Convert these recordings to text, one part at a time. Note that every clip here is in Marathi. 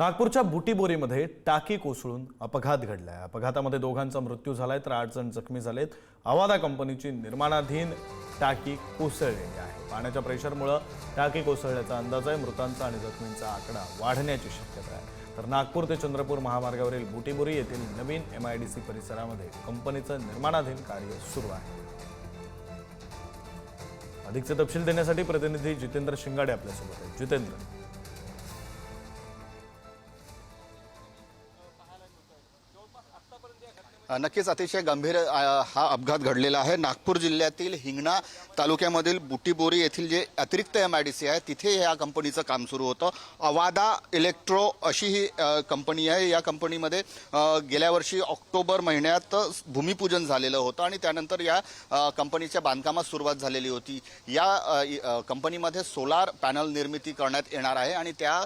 नागपूरच्या बुटीबोरीमध्ये टाकी कोसळून अपघात घडलाय। अपघातामध्ये दोघांचा मृत्यू झालाय तर 8 जण जखमी झालेत। अवादा कंपनीची निर्माणाधीन टाकी कोसळलेली आहे। पाण्याच्या प्रेशरमुळे टाकी कोसळल्याचा अंदाज आहे। मृतांचा आणि जखमींचा आकडा वाढण्याची शक्यता आहे। तर नागपूर ते चंद्रपूर महामार्गावरील बुटीबोरी येथील नवीन MIDC परिसरामध्ये कंपनीचं निर्माणाधीन कार्य सुरू आहे। अधिकचे तपशील देण्यासाठी प्रतिनिधी जितेंद्र शिंगाडे आपल्यासोबत आहेत। जितेंद्र, नक्कीच अतिशय गंभीर हा अपघात घडलेला आहे। नागपूर जिल्ह्यातील हिंगणा तालुक्यामधील बुटीबोरी येथील जे अतिरिक्त MIDC आहे तिथे या कंपनीचं काम सुरू होतं। अवादा इलेक्ट्रो अशी ही कंपनी आहे। या कंपनीमध्ये गेल्या वर्षी ऑक्टोबर महिन्यात भूमिपूजन झालेलं होतं आणि त्यानंतर या कंपनीच्या बांधकामास सुरुवात झालेली होती। या कंपनीमध्ये सोलार पॅनल निर्मिती करण्यात येणार आहे आणि त्या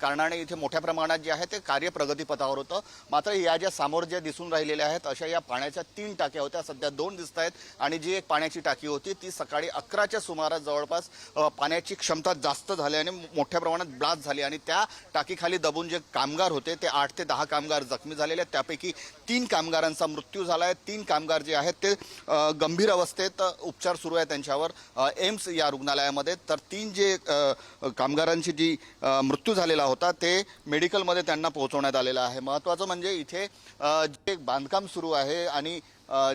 कारणाने इथे मोठ्या प्रमाणात जे आहे ते कार्य प्रगतीपथावर होतं। मात्र या ज्या समोर ज्या दिसून राहिलेल्या आहेत अशा या पाण्याच्या 3 टाक्या होत्या, सध्या 2 दिसत आहेत आणि जी एक पाण्याची टाकी होती ती सकाळी 11च्या सुमारास जवळपास पाण्याची क्षमता जास्त झाल्याने मोठ्या प्रमाणात ब्लास्ट झाली आणि त्या टाकीखाली दबून जे कामगार होते ते 8 ते 10 कामगार जखमी झालेले आहेत। त्यापैकी 3 कामगारांचा मृत्यू झाला आहे। 3 कामगार जे आहेत ते गंभीर अवस्थेत उपचार सुरू आहे त्यांच्यावर एम्स या रुग्णालयामध्ये। तर 3 जे कामगारांची जी मृत्यू झालेला होता ते मेडिकलमध्ये त्यांना पोहोचवण्यात आलेला आहे। महत्त्वाचं म्हणजे इथे जे बांधकाम सुरू आहे आणि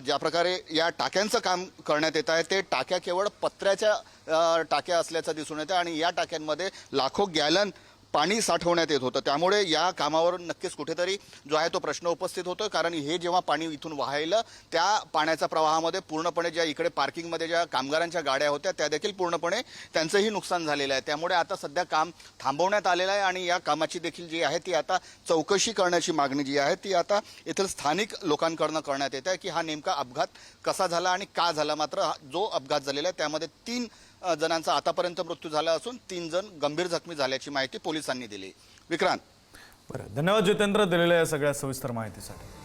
ज्या प्रकारे या टाक्यांचं काम करण्यात येत आहे ते टाक्या केवळ पत्र्याच्या टाक्या असल्याचं दिसून येतं आणि या टाक्यांमध्ये लाखो गॅलन पाणी साठवण्यात येत होतं। त्यामुळे या कामावर नक्कीच कुठेतरी जो आहे तो प्रश्न उपस्थित होतो, कारण हे जेव्हा पाणी इथून वाहायलं त्या पाण्याच्या प्रवाहामध्ये पूर्णपणे ज्या इकडे पार्किंगमध्ये ज्या कामगारांच्या गाड्या होत्या त्या देखील पूर्णपणे त्यांचंही नुकसान झालेलं आहे। त्यामुळे आता सध्या काम थांबवण्यात आलेलं आहे आणि या कामाची देखील जी आहे ती आता चौकशी करण्याची मागणी जी आहे ती आता येथील स्थानिक लोकांकडून करण्यात येत आहे की हा नेमका अपघात कसा झाला आणि का झाला। मात्र जो अपघात झालेला आहे त्यामध्ये 3 जणांचा आतापर्यंत मृत्यू झाला असून 3 जण गंभीर जखमी झाल्याची माहिती पोलिसांनी दिली। विक्रांत, बरं, धन्यवाद जितेंद्र दिलेल्या या सगळ्या सविस्तर माहितीसाठी।